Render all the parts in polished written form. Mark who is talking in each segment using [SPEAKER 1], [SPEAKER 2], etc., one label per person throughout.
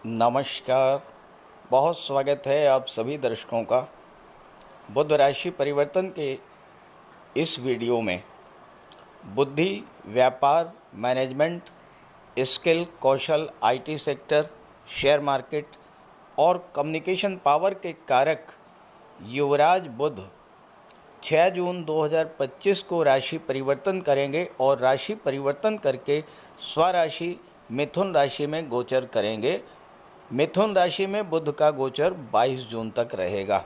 [SPEAKER 1] नमस्कार। बहुत स्वागत है आप सभी दर्शकों का बुध राशि परिवर्तन के इस वीडियो में। बुद्धि, व्यापार, management, skill, Kaushal, IT sector, share market और कम्युनिकेशन पावर के कारक युवराज बुध 6 जून 2025 को राशि परिवर्तन करेंगे और राशि परिवर्तन करके स्वराशि मिथुन राशि में गोचर करेंगे। मिथुन राशि में बुध का गोचर 22 जून तक रहेगा।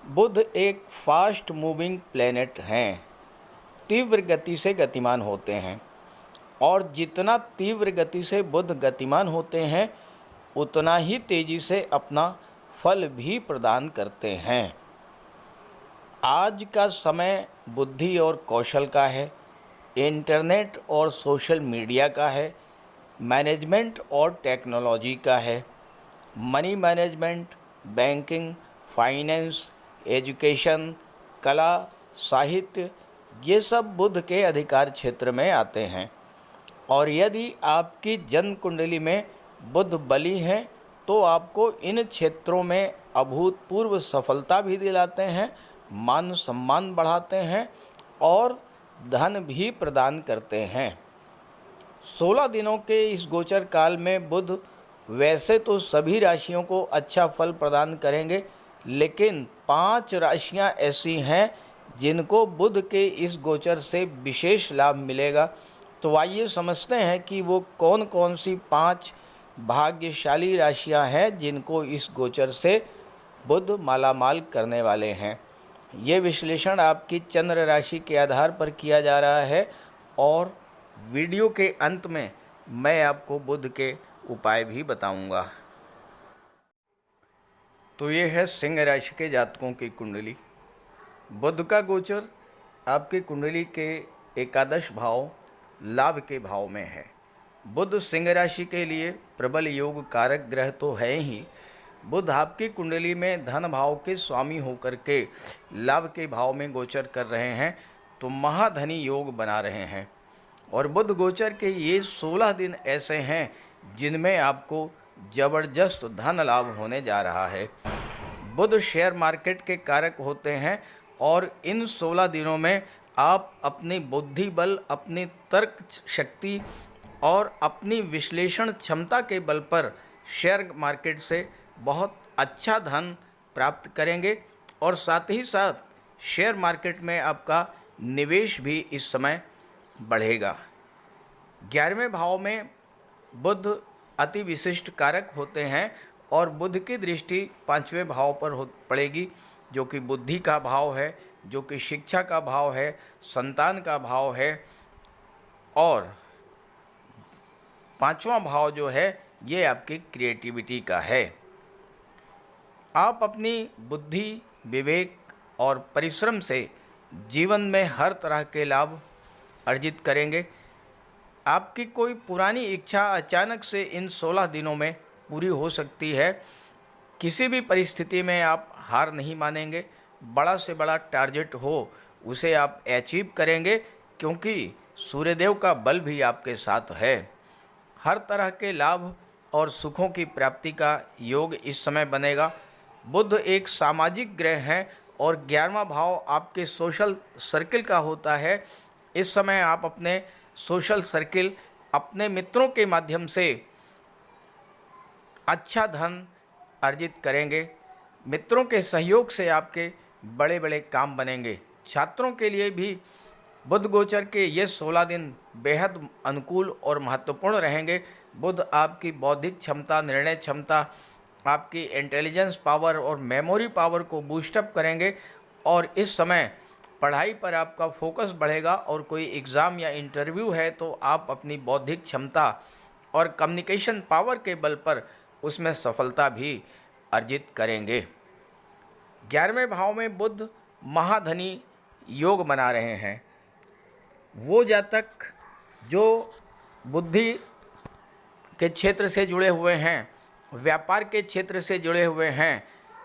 [SPEAKER 1] बुध एक फास्ट मूविंग प्लेनेट हैं, तीव्र गति से गतिमान होते हैं और जितना तीव्र गति से बुध गतिमान होते हैं उतना ही तेजी से अपना फल भी प्रदान करते हैं। आज का समय बुद्धि और कौशल का है, इंटरनेट और सोशल मीडिया का है, मैनेजमेंट और टेक्नोलॉजी का है, money management, banking, finance, education, कला, साहित्य, ये सब बुध के अधिकार क्षेत्र में आते हैं। और यदि आपकी जन्म कुंडली में बुध बली हैं तो आपको इन क्षेत्रों में अभूतपूर्व सफलता भी दिलाते हैं, मान सम्मान बढ़ाते हैं और धन भी प्रदान करते हैं। 16 दिनों के इस गोचर काल में बुध वैसे तो सभी राशियों को अच्छा फल प्रदान करेंगे, लेकिन 5 राशियां ऐसी हैं जिनको बुध के इस गोचर से विशेष लाभ मिलेगा। तो आइए समझते हैं कि वो कौन कौन सी 5 भाग्यशाली राशियां हैं जिनको इस गोचर से बुध मालामाल करने वाले हैं। ये विश्लेषण आपकी चंद्र राशि के आधार पर किया जा रहा है और वीडियो के अंत में मैं आपको बुध के उपाय भी बताऊंगा। तो ये है सिंह राशि के जातकों की कुंडली। बुध का गोचर आपकी कुंडली के एकादश भाव लाभ के भाव में है। बुध सिंह राशि के लिए प्रबल योग कारक ग्रह तो है ही, बुध आपकी कुंडली में धन भाव के स्वामी होकर के लाभ के भाव में गोचर कर रहे हैं, तो महाधनी योग बना रहे हैं। और बुध गोचर के ये 16 दिन ऐसे हैं जिनमें आपको जबरदस्त धन लाभ होने जा रहा है। बुध शेयर मार्केट के कारक होते हैं और इन 16 दिनों में आप अपनी बुद्धि बल, अपनी तर्क शक्ति और अपनी विश्लेषण क्षमता के बल पर शेयर मार्केट से बहुत अच्छा धन प्राप्त करेंगे और साथ ही साथ शेयर मार्केट में आपका निवेश भी इस समय बढ़ेगा। 11वें भाव में बुध अति विशिष्ट कारक होते हैं और बुध की दृष्टि 5वें भाव पर पड़ेगी, जो कि बुद्धि का भाव है, जो कि शिक्षा का भाव है, संतान का भाव है। और 5वां भाव जो है ये आपकी क्रिएटिविटी का है। आप अपनी बुद्धि, विवेक और परिश्रम से जीवन में हर तरह के लाभ अर्जित करेंगे। आपकी कोई पुरानी इच्छा अचानक से इन 16 दिनों में पूरी हो सकती है। किसी भी परिस्थिति में आप हार नहीं मानेंगे। बड़ा से बड़ा टारगेट हो उसे आप अचीव करेंगे, क्योंकि सूर्यदेव का बल भी आपके साथ है। हर तरह के लाभ और सुखों की प्राप्ति का योग इस समय बनेगा। बुध एक सामाजिक ग्रह है और 11वां भाव आपके सोशल सर्किल का होता है। इस समय आप अपने सोशल सर्किल, अपने मित्रों के माध्यम से अच्छा धन अर्जित करेंगे। मित्रों के सहयोग से आपके बड़े बड़े काम बनेंगे। छात्रों के लिए भी बुध गोचर के ये 16 दिन बेहद अनुकूल और महत्वपूर्ण रहेंगे। बुध आपकी बौद्धिक क्षमता, निर्णय क्षमता, आपकी इंटेलिजेंस पावर और मेमोरी पावर को बूस्टअप करेंगे और इस समय पढ़ाई पर आपका फोकस बढ़ेगा। और कोई एग्ज़ाम या इंटरव्यू है तो आप अपनी बौद्धिक क्षमता और कम्युनिकेशन पावर के बल पर उसमें सफलता भी अर्जित करेंगे। 11वें भाव में बुध महाधनी योग बना रहे हैं। वो जातक जो बुद्धि के क्षेत्र से जुड़े हुए हैं, व्यापार के क्षेत्र से जुड़े हुए हैं,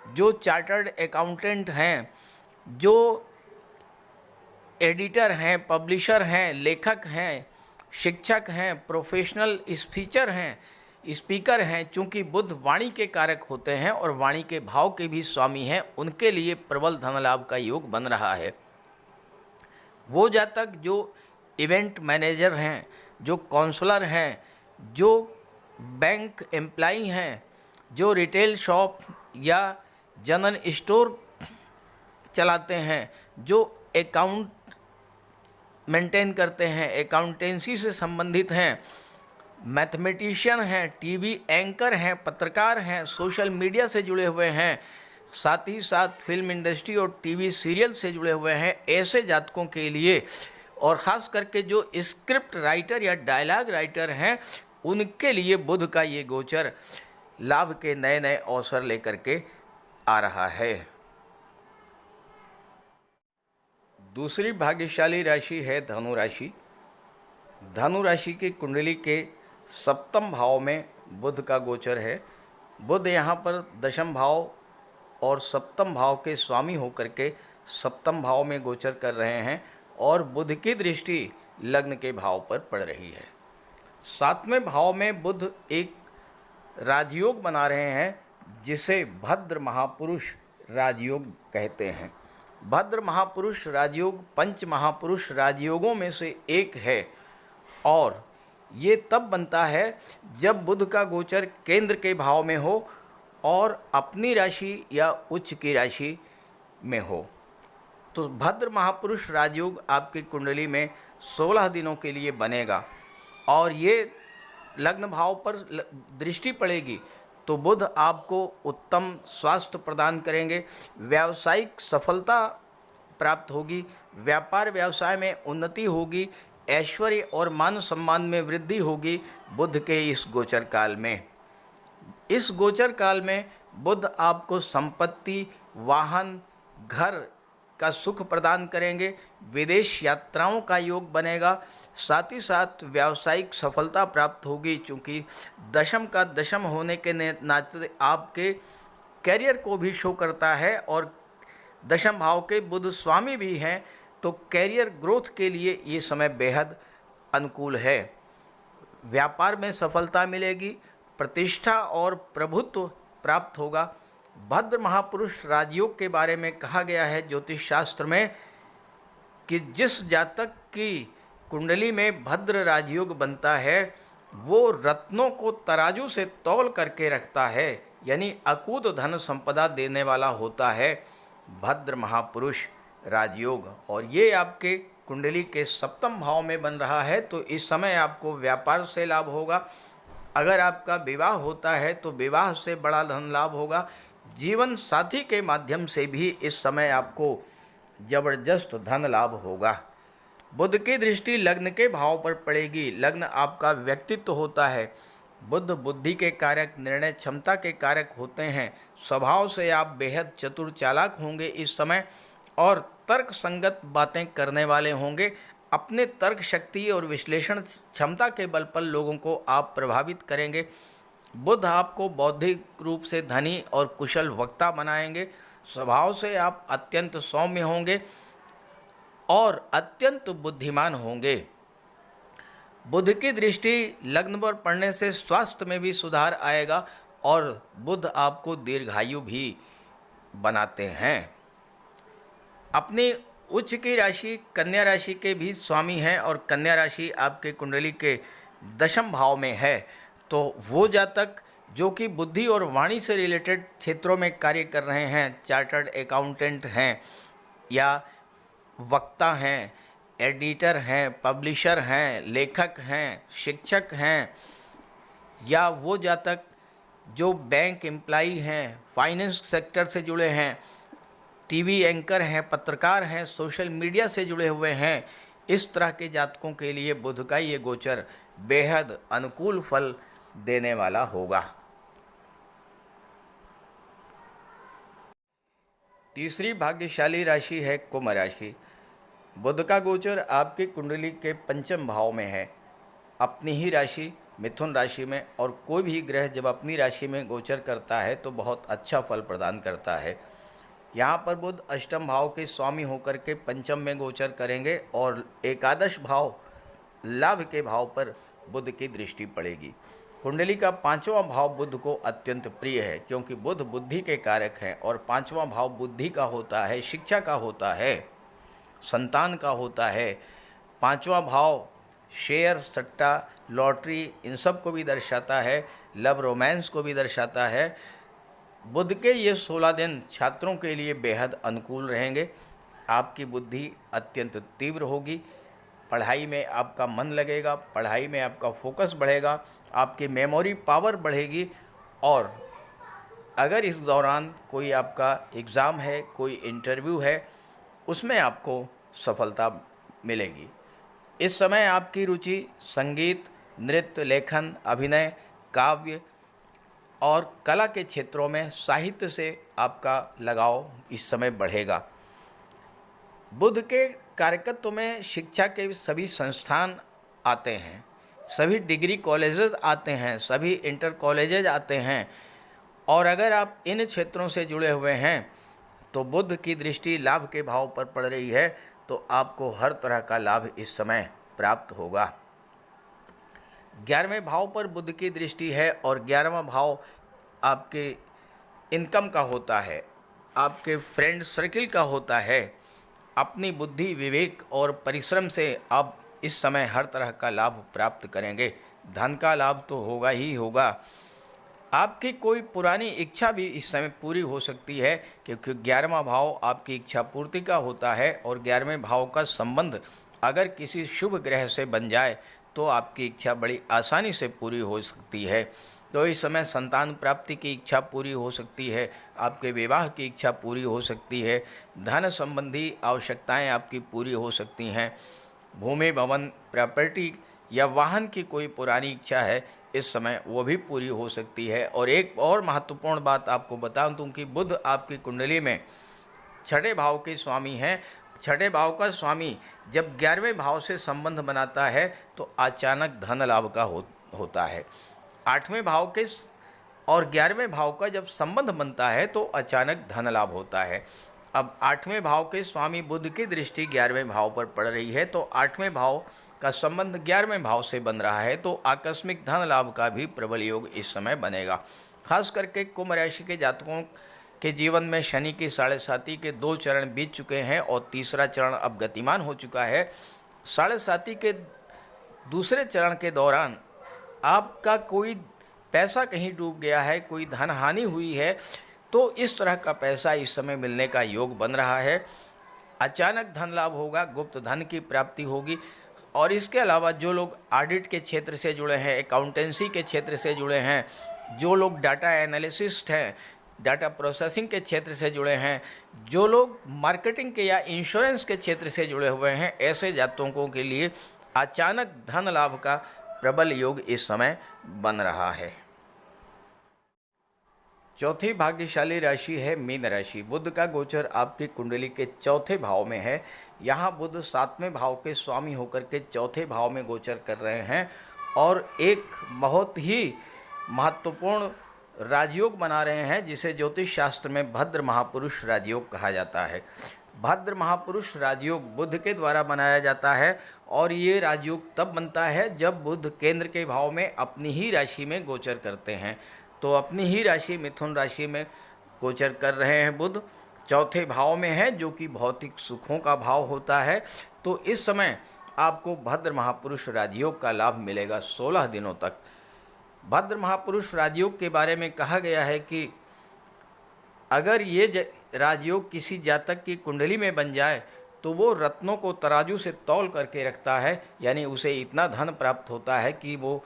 [SPEAKER 1] जो चार्टर्ड अकाउंटेंट हैं, जो एडिटर हैं, पब्लिशर हैं, लेखक हैं, शिक्षक हैं, प्रोफेशनल स्पीचर हैं, स्पीकर हैं, चूंकि बुध वाणी के कारक होते हैं और वाणी के भाव के भी स्वामी हैं, उनके लिए प्रबल धन लाभ का योग बन रहा है। वो जातक जो इवेंट मैनेजर हैं, जो काउंसलर हैं, जो बैंक एम्प्लॉई हैं, जो रिटेल शॉप या जनरल स्टोर चलाते हैं, जो अकाउंट मेंटेन करते हैं, अकाउंटेंसी से संबंधित हैं, मैथमेटिशियन हैं, टीवी एंकर हैं, पत्रकार हैं, सोशल मीडिया से जुड़े हुए हैं, साथ ही साथ फिल्म इंडस्ट्री और टीवी सीरियल से जुड़े हुए हैं, ऐसे जातकों के लिए, और ख़ास करके जो स्क्रिप्ट राइटर या डायलॉग राइटर हैं, उनके लिए बुध का ये गोचर लाभ के नए नए अवसर लेकर के आ रहा है। दूसरी भाग्यशाली राशि है धनु राशि। धनु राशि की कुंडली के सप्तम भाव में बुध का गोचर है। बुध यहाँ पर दशम भाव और सप्तम भाव के स्वामी होकर के सप्तम भाव में गोचर कर रहे हैं और बुध की दृष्टि लग्न के भाव पर पड़ रही है। सातवें भाव में बुध एक राजयोग बना रहे हैं, जिसे भद्र महापुरुष राजयोग कहते हैं। भद्र महापुरुष राजयोग पंच महापुरुष राजयोगों में से एक है और ये तब बनता है जब बुध का गोचर केंद्र के भाव में हो और अपनी राशि या उच्च की राशि में हो। तो भद्र महापुरुष राजयोग आपकी कुंडली में 16 दिनों के लिए बनेगा और ये लग्न भाव पर दृष्टि पड़ेगी तो बुध आपको उत्तम स्वास्थ्य प्रदान करेंगे, व्यावसायिक सफलता प्राप्त होगी, व्यापार व्यवसाय में उन्नति होगी, ऐश्वर्य और मान सम्मान में वृद्धि होगी बुध के इस गोचर काल में। इस गोचर काल में बुध आपको संपत्ति, वाहन, घर का सुख प्रदान करेंगे, विदेश यात्राओं का योग बनेगा, साथ ही साथ व्यावसायिक सफलता प्राप्त होगी। चूँकि दशम का दशम होने के नाते आपके कैरियर को भी शो करता है और दशम भाव के बुध स्वामी भी हैं, तो कैरियर ग्रोथ के लिए ये समय बेहद अनुकूल है। व्यापार में सफलता मिलेगी, प्रतिष्ठा और प्रभुत्व प्राप्त होगा। भद्र महापुरुष राजयोग के बारे में कहा गया है ज्योतिष शास्त्र में कि जिस जातक की कुंडली में भद्र राजयोग बनता है वो रत्नों को तराजू से तौल करके रखता है, यानी अकूत धन संपदा देने वाला होता है भद्र महापुरुष राजयोग। और ये आपके कुंडली के सप्तम भाव में बन रहा है, तो इस समय आपको व्यापार से लाभ होगा। अगर आपका विवाह होता है तो विवाह से बड़ा धन लाभ होगा। जीवन साथी के माध्यम से भी इस समय आपको जबरदस्त धन लाभ होगा। बुध की दृष्टि लग्न के भाव पर पड़ेगी। लग्न आपका व्यक्तित्व होता है। बुध बुद्धि के कारक, निर्णय क्षमता के कारक होते हैं। स्वभाव से आप बेहद चतुर चालाक होंगे इस समय और तर्क संगत बातें करने वाले होंगे। अपने तर्क शक्ति और विश्लेषण क्षमता के बल पर लोगों को आप प्रभावित करेंगे। बुध आपको बौद्धिक रूप से धनी और कुशल वक्ता बनाएंगे। स्वभाव से आप अत्यंत सौम्य होंगे और अत्यंत बुद्धिमान होंगे। बुध की दृष्टि लग्न पर पड़ने से स्वास्थ्य में भी सुधार आएगा और बुध आपको दीर्घायु भी बनाते हैं। अपनी उच्च की राशि कन्या राशि के भी स्वामी हैं और कन्या राशि आपके कुंडली के दशम भाव में है। तो वो जातक जो कि बुद्धि और वाणी से रिलेटेड क्षेत्रों में कार्य कर रहे हैं, चार्टर्ड अकाउंटेंट हैं या वक्ता हैं, एडिटर हैं, पब्लिशर हैं, लेखक हैं, शिक्षक हैं, या वो जातक जो बैंक एम्प्लॉई हैं, फाइनेंस सेक्टर से जुड़े हैं, टीवी एंकर हैं, पत्रकार हैं, सोशल मीडिया से जुड़े हुए हैं, इस तरह के जातकों के लिए बुध का ये गोचर बेहद अनुकूल फल देने वाला होगा। तीसरी भाग्यशाली राशि है कुंभ राशि। बुध का गोचर आपकी कुंडली के पंचम भाव में है, अपनी ही राशि मिथुन राशि में। और कोई भी ग्रह जब अपनी राशि में गोचर करता है तो बहुत अच्छा फल प्रदान करता है। यहाँ पर बुध अष्टम भाव के स्वामी होकर के पंचम में गोचर करेंगे और एकादश भाव लाभ के भाव पर बुध की दृष्टि पड़ेगी। कुंडली का 5वां भाव बुध को अत्यंत प्रिय है, क्योंकि बुध बुद्धि के कारक हैं और 5वां भाव बुद्धि का होता है, शिक्षा का होता है, संतान का होता है। 5वां भाव शेयर, सट्टा, लॉटरी, इन सब को भी दर्शाता है, लव रोमांस को भी दर्शाता है। बुध के ये 16 दिन छात्रों के लिए बेहद अनुकूल रहेंगे। आपकी बुद्धि अत्यंत तीव्र होगी, पढ़ाई में आपका मन लगेगा, पढ़ाई में आपका फोकस बढ़ेगा, आपकी मेमोरी पावर बढ़ेगी। और अगर इस दौरान कोई आपका एग्ज़ाम है, कोई इंटरव्यू है, उसमें आपको सफलता मिलेगी। इस समय आपकी रुचि संगीत, नृत्य, लेखन, अभिनय, काव्य और कला के क्षेत्रों में, साहित्य से आपका लगाव इस समय बढ़ेगा। बुध के कारकत्व में शिक्षा के सभी संस्थान आते हैं, सभी डिग्री कॉलेजेस आते हैं, सभी इंटर कॉलेजेज आते हैं। और अगर आप इन क्षेत्रों से जुड़े हुए हैं तो बुध की दृष्टि लाभ के भाव पर पड़ रही है, तो आपको हर तरह का लाभ इस समय प्राप्त होगा। 11वें भाव पर बुध की दृष्टि है और 11वां भाव आपके इनकम का होता है, आपके फ्रेंड सर्किल का होता है। अपनी बुद्धि, विवेक और परिश्रम से आप इस समय हर तरह का लाभ प्राप्त करेंगे। धन का लाभ तो होगा ही होगा। आपकी कोई पुरानी इच्छा भी इस समय पूरी हो सकती है, क्योंकि 11वां भाव आपकी इच्छा पूर्ति का होता है और 11वें भाव का संबंध अगर किसी शुभ ग्रह से बन जाए तो आपकी इच्छा बड़ी आसानी से पूरी हो सकती है। तो इस समय संतान प्राप्ति की इच्छा पूरी हो सकती है, आपके विवाह की इच्छा पूरी हो सकती है, धन संबंधी आवश्यकताएं आपकी पूरी हो सकती हैं, भूमि, भवन, प्रॉपर्टी या वाहन की कोई पुरानी इच्छा है इस समय वो भी पूरी हो सकती है। और एक और महत्वपूर्ण बात आपको बता दूं कि बुध आपकी कुंडली में 6ठे भाव के स्वामी हैं। 6ठे भाव का स्वामी जब 11वें भाव से संबंध बनाता है तो अचानक धन लाभ का होता है। 8वें भाव के और 11वें भाव का जब संबंध बनता है तो अचानक धन लाभ होता है। अब 8वें भाव के स्वामी बुध की दृष्टि 11वें भाव पर पड़ रही है, तो 8वें भाव का संबंध 11वें भाव से बन रहा है, तो आकस्मिक धन लाभ का भी प्रबल योग इस समय बनेगा। खास करके कुंभ राशि के जातकों के जीवन में शनि की 7.5 के 2 चरण बीत चुके हैं और तीसरा चरण अब गतिमान हो चुका है। 7.5 के दूसरे चरण के दौरान आपका कोई पैसा कहीं डूब गया है, कोई धन हानि हुई है, तो इस तरह का पैसा इस समय मिलने का योग बन रहा है। अचानक धन लाभ होगा, गुप्त धन की प्राप्ति होगी। और इसके अलावा जो लोग ऑडिट के क्षेत्र से जुड़े हैं, अकाउंटेंसी के क्षेत्र से जुड़े हैं, जो लोग डाटा एनालिसिस्ट हैं, डाटा प्रोसेसिंग के क्षेत्र से जुड़े हैं, जो लोग मार्केटिंग के या इंश्योरेंस के क्षेत्र से जुड़े हुए हैं, ऐसे जातकों के लिए अचानक धन लाभ का प्रबल योग इस समय बन रहा है। चौथी भाग्यशाली राशि है मीन राशि। बुध का गोचर आपकी कुंडली के 4थे भाव में है। यहाँ बुध 7वें भाव के स्वामी होकर के 4थे भाव में गोचर कर रहे हैं और एक बहुत ही महत्वपूर्ण राजयोग बना रहे हैं, जिसे ज्योतिष शास्त्र में भद्र महापुरुष राजयोग कहा जाता है। भद्र महापुरुष राजयोग बुध के द्वारा बनाया जाता है और ये राजयोग तब बनता है जब बुध केंद्र के भाव में अपनी ही राशि में गोचर करते हैं। तो अपनी ही राशि मिथुन राशि में गोचर कर रहे हैं बुध, 4थे भाव में है, जो कि भौतिक सुखों का भाव होता है। तो इस समय आपको भद्र महापुरुष राजयोग का लाभ मिलेगा 16 दिनों तक। भद्र महापुरुष राजयोग के बारे में कहा गया है कि अगर ये राजयोग किसी जातक की कुंडली में बन जाए तो वो रत्नों को तराजू से तौल करके रखता है, यानी उसे इतना धन प्राप्त होता है कि वो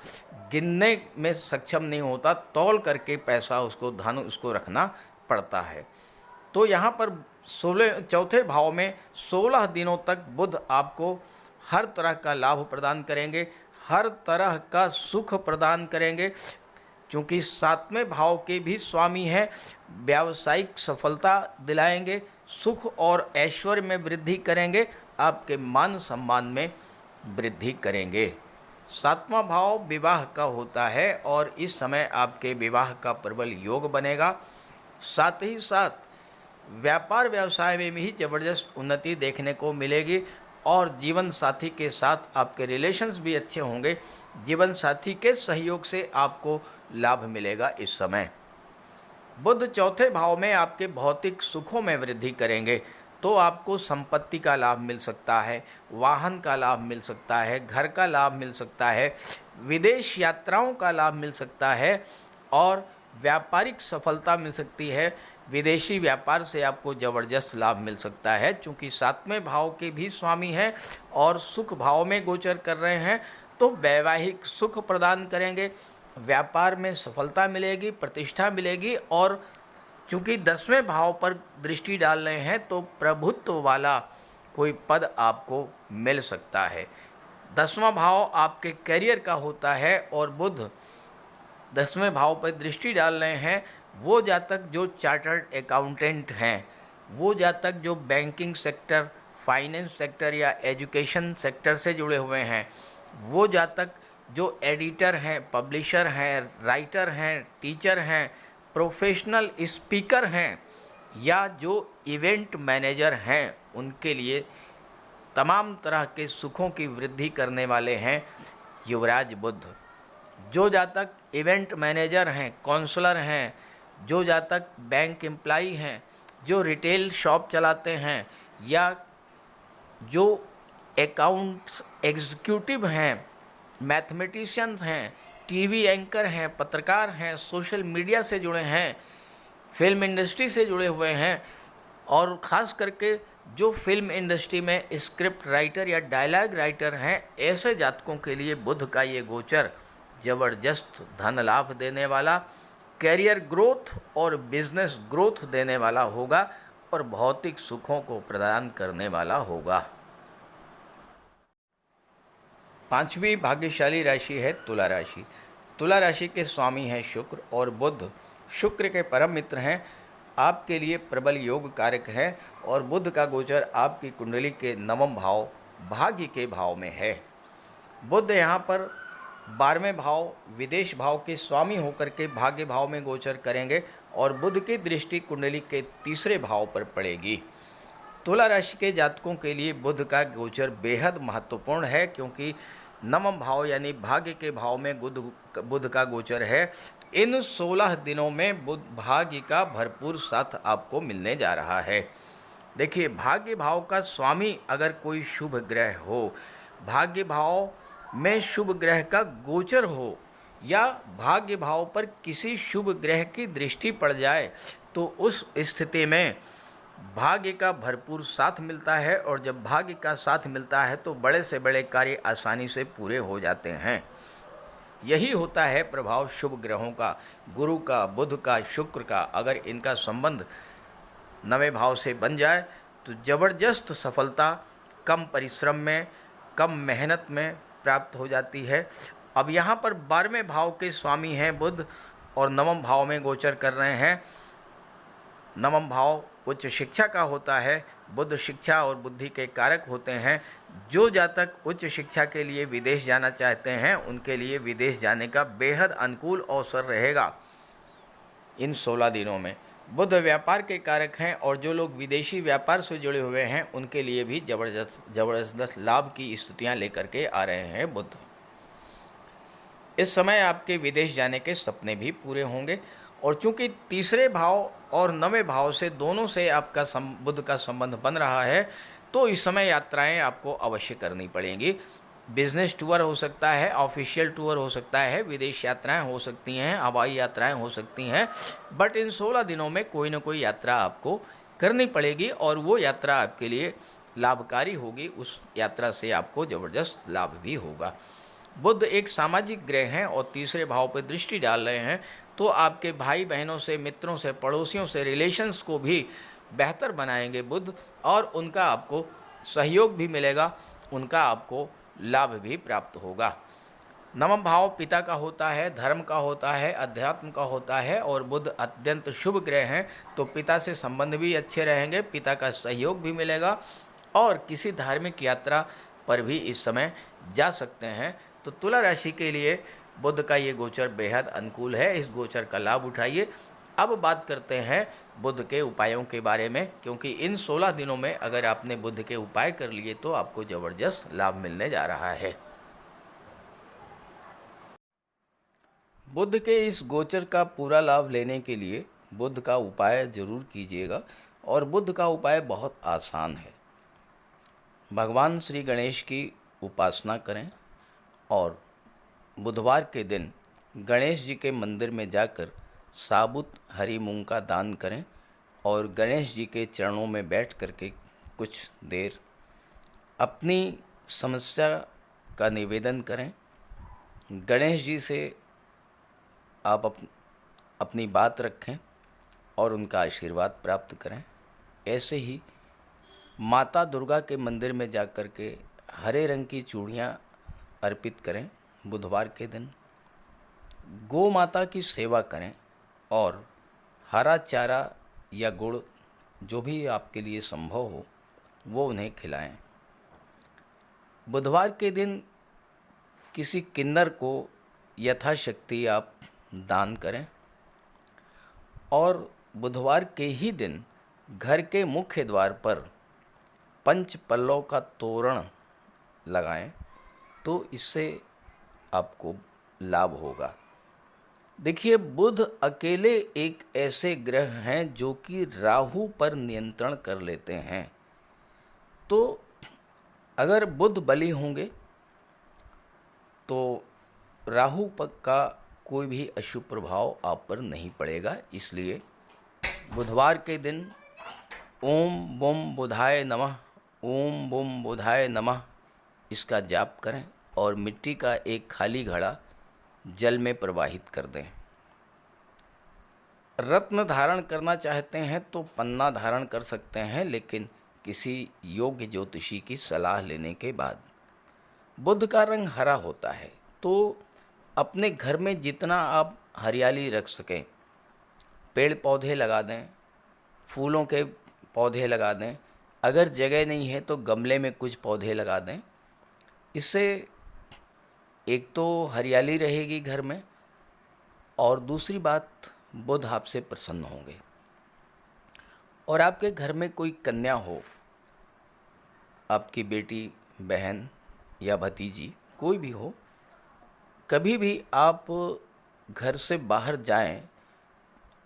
[SPEAKER 1] गिनने में सक्षम नहीं होता, तौल करके पैसा उसको, धन उसको रखना पड़ता है। तो यहाँ पर 4थे भाव में 16 दिनों तक बुध आपको हर तरह का लाभ प्रदान करेंगे, हर तरह का सुख प्रदान करेंगे, क्योंकि 7वें भाव के भी स्वामी हैं। व्यावसायिक सफलता दिलाएंगे, सुख और ऐश्वर्य में वृद्धि करेंगे, आपके मान सम्मान में वृद्धि करेंगे। 7वां भाव विवाह का होता है और इस समय आपके विवाह का प्रबल योग बनेगा। साथ ही साथ व्यापार व्यवसाय में भी ज़बरदस्त उन्नति देखने को मिलेगी और जीवन साथी के साथ आपके रिलेशंस भी अच्छे होंगे। जीवन साथी के सहयोग से आपको लाभ मिलेगा इस समय। बुध चौथे भाव में आपके भौतिक सुखों में वृद्धि करेंगे, तो आपको संपत्ति का लाभ मिल सकता है, वाहन का लाभ मिल सकता है, घर का लाभ मिल सकता है, विदेश यात्राओं का लाभ मिल सकता है और व्यापारिक सफलता मिल सकती है। विदेशी व्यापार से आपको ज़बरदस्त लाभ मिल सकता है, चूँकि सातवें भाव के भी स्वामी हैं और सुख भाव में गोचर कर रहे हैं, तो वैवाहिक सुख प्रदान करेंगे, व्यापार में सफलता मिलेगी, प्रतिष्ठा मिलेगी। और चूँकि 10वें भाव पर दृष्टि डाल रहे हैं, तो प्रभुत्व वाला कोई पद आपको मिल सकता है। 10वां भाव आपके करियर का होता है और बुध 10वें भाव पर दृष्टि डाल रहे हैं। वो जातक जो चार्टर्ड अकाउंटेंट हैं, वो जातक जो बैंकिंग सेक्टर, फाइनेंस सेक्टर या एजुकेशन सेक्टर से जुड़े हुए हैं, वो जातक जो एडिटर हैं, पब्लिशर हैं, राइटर हैं, टीचर हैं, प्रोफेशनल स्पीकर हैं या जो इवेंट मैनेजर हैं, उनके लिए तमाम तरह के सुखों की वृद्धि करने वाले हैं युवराज बुध। जो जातक इवेंट मैनेजर हैं, काउंसलर हैं, जो जातक बैंक एम्प्लॉई हैं, जो रिटेल शॉप चलाते हैं या जो अकाउंट्स एग्जीक्यूटिव हैं, मैथमेटिशियंस हैं, टीवी एंकर हैं, पत्रकार हैं, सोशल मीडिया से जुड़े हैं, फिल्म इंडस्ट्री से जुड़े हुए हैं और ख़ास करके जो फिल्म इंडस्ट्री में स्क्रिप्ट राइटर या डायलॉग राइटर हैं, ऐसे जातकों के लिए बुध का ये गोचर ज़बरदस्त धन लाभ देने वाला, कैरियर ग्रोथ और बिजनेस ग्रोथ देने वाला होगा और भौतिक सुखों को प्रदान करने वाला होगा। 5वीं भाग्यशाली राशि है तुला राशि। तुला राशि के स्वामी हैं शुक्र और बुध शुक्र के परम मित्र हैं, आपके लिए प्रबल योग कारक है और बुध का गोचर आपकी कुंडली के 9वें भाव भाग्य के भाव में है। बुध यहाँ पर 12वें भाव विदेश भाव के स्वामी होकर के भाग्य भाव में गोचर करेंगे और बुध की दृष्टि कुंडली के 3रे भाव पर पड़ेगी। तुला राशि के जातकों के लिए बुध का गोचर बेहद महत्वपूर्ण है, क्योंकि 9वां भाव यानी भाग्य के भाव में बुध का गोचर है। इन 16 दिनों में बुध भाग्य का भरपूर साथ आपको मिलने जा रहा है। देखिए, भाग्य भाव का स्वामी अगर कोई शुभ ग्रह हो, भाग्य भाव में शुभ ग्रह का गोचर हो या भाग्य भाव पर किसी शुभ ग्रह की दृष्टि पड़ जाए, तो उस स्थिति में भाग्य का भरपूर साथ मिलता है और जब भाग्य का साथ मिलता है तो बड़े से बड़े कार्य आसानी से पूरे हो जाते हैं। यही होता है प्रभाव शुभ ग्रहों का, गुरु का, बुध का, शुक्र का। अगर इनका संबंध 9वें भाव से बन जाए तो ज़बरदस्त सफलता कम परिश्रम में, कम मेहनत में प्राप्त हो जाती है। अब यहाँ पर 12वें भाव के स्वामी हैं बुध और 9वें भाव में गोचर कर रहे हैं। 9वां भाव उच्च शिक्षा का होता है। बुध शिक्षा और बुद्धि के कारक होते हैं। जो जातक उच्च शिक्षा के लिए विदेश जाना चाहते हैं, उनके लिए विदेश जाने का बेहद अनुकूल अवसर रहेगा इन 16 दिनों में। बुध व्यापार के कारक हैं और जो लोग विदेशी व्यापार से जुड़े हुए हैं, उनके लिए भी ज़बरदस्त लाभ की स्थितियाँ लेकर के आ रहे हैं बुध। इस समय आपके विदेश जाने के सपने भी पूरे होंगे और चूंकि 3रे भाव और 9वें भाव से दोनों से आपका बुध का संबंध बन रहा है, तो इस समय यात्राएं आपको अवश्य करनी पड़ेंगी। बिजनेस टूर हो सकता है, ऑफिशियल टूर हो सकता है, विदेश यात्राएं हो सकती हैं, हवाई यात्राएं हो सकती हैं, बट इन 16 दिनों में कोई ना कोई यात्रा आपको करनी पड़ेगी और वो यात्रा आपके लिए लाभकारी होगी। उस यात्रा से आपको ज़बरदस्त लाभ भी होगा। बुध एक सामाजिक ग्रह हैं और 3रे भाव पर दृष्टि डाल रहे हैं, तो आपके भाई बहनों से, मित्रों से, पड़ोसियों से रिलेशंस को भी बेहतर बनाएंगे बुध और उनका आपको सहयोग भी मिलेगा, उनका आपको लाभ भी प्राप्त होगा। 9वां भाव पिता का होता है, धर्म का होता है, अध्यात्म का होता है और बुध अत्यंत शुभ ग्रह हैं, तो पिता से संबंध भी अच्छे रहेंगे, पिता का सहयोग भी मिलेगा और किसी धार्मिक यात्रा पर भी इस समय जा सकते हैं। तो तुला राशि के लिए बुध का ये गोचर बेहद अनुकूल है। इस गोचर का लाभ उठाइए अब बात करते हैं बुध के उपायों के बारे में, क्योंकि इन 16 दिनों में अगर आपने बुध के उपाय कर लिए तो आपको ज़बरदस्त लाभ मिलने जा रहा है। बुध के इस गोचर का पूरा लाभ लेने के लिए बुध का उपाय जरूर कीजिएगा, और बुध का उपाय बहुत आसान है। भगवान श्री गणेश की उपासना करें और बुधवार के दिन गणेश जी के मंदिर में जाकर साबुत हरी मूंग का दान करें और गणेश जी के चरणों में बैठ करके कुछ देर अपनी समस्या का निवेदन करें। गणेश जी से आप अपनी बात रखें और उनका आशीर्वाद प्राप्त करें। ऐसे ही माता दुर्गा के मंदिर में जाकर के हरे रंग की चूड़ियाँ अर्पित करें। बुधवार के दिन गौ माता की सेवा करें और हरा चारा या गुड़ जो भी आपके लिए संभव हो वो उन्हें खिलाएं। बुधवार के दिन किसी किन्नर को यथाशक्ति आप दान करें और बुधवार के ही दिन घर के मुख्य द्वार पर पंच पल्लव का तोरण लगाएं, तो इससे आपको लाभ होगा। देखिए, बुध अकेले एक ऐसे ग्रह हैं जो कि राहु पर नियंत्रण कर लेते हैं। तो अगर बुध बली होंगे तो राहु पर का कोई भी अशुभ प्रभाव आप पर नहीं पड़ेगा। इसलिए बुधवार के दिन ओम बुम बुधाय नमः, ओम बुम बुधाय नमः इसका जाप करें और मिट्टी का एक खाली घड़ा जल में प्रवाहित कर दें। रत्न धारण करना चाहते हैं तो पन्ना धारण कर सकते हैं, लेकिन किसी योग्य ज्योतिषी की सलाह लेने के बाद। बुध का रंग हरा होता है, तो अपने घर में जितना आप हरियाली रख सकें, पेड़ पौधे लगा दें, फूलों के पौधे लगा दें। अगर जगह नहीं है तो गमले में कुछ पौधे लगा दें। इससे एक तो हरियाली रहेगी घर में, और दूसरी बात बुध आपसे प्रसन्न होंगे। और आपके घर में कोई कन्या हो, आपकी बेटी, बहन या भतीजी कोई भी हो, कभी भी आप घर से बाहर जाएं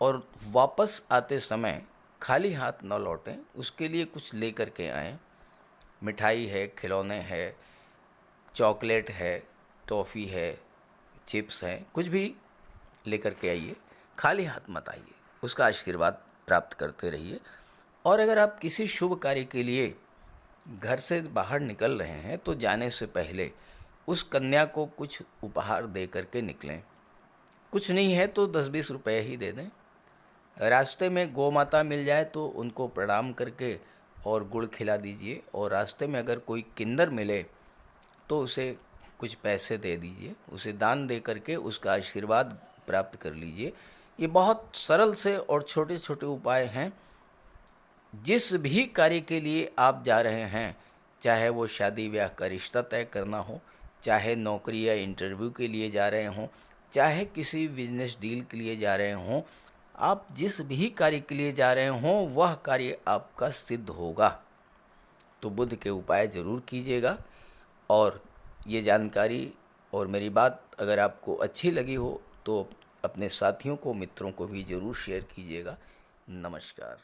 [SPEAKER 1] और वापस आते समय खाली हाथ न लौटें, उसके लिए कुछ लेकर के आएं। मिठाई है, खिलौने है, चॉकलेट है, टॉफ़ी है, चिप्स हैं, कुछ भी लेकर के आइए। खाली हाथ मत आइए, उसका आशीर्वाद प्राप्त करते रहिए। और अगर आप किसी शुभ कार्य के लिए घर से बाहर निकल रहे हैं तो जाने से पहले उस कन्या को कुछ उपहार दे करके निकलें। कुछ नहीं है तो 10-20 रुपए ही दे दें। रास्ते में गौ माता मिल जाए तो उनको प्रणाम करके और गुड़ खिला दीजिए। और रास्ते में अगर कोई किन्नर मिले तो उसे कुछ पैसे दे दीजिए, उसे दान दे करके उसका आशीर्वाद प्राप्त कर लीजिए। ये बहुत सरल से और छोटे छोटे उपाय हैं। जिस भी कार्य के लिए आप जा रहे हैं, चाहे वो शादी ब्याह का रिश्ता तय करना हो, चाहे नौकरी या इंटरव्यू के लिए जा रहे हों, चाहे किसी बिजनेस डील के लिए जा रहे हों, आप जिस भी कार्य के लिए जा रहे हों वह कार्य आपका सिद्ध होगा। तो बुध के उपाय ज़रूर कीजिएगा। और ये जानकारी और मेरी बात अगर आपको अच्छी लगी हो तो अपने साथियों को, मित्रों को भी ज़रूर शेयर कीजिएगा। नमस्कार।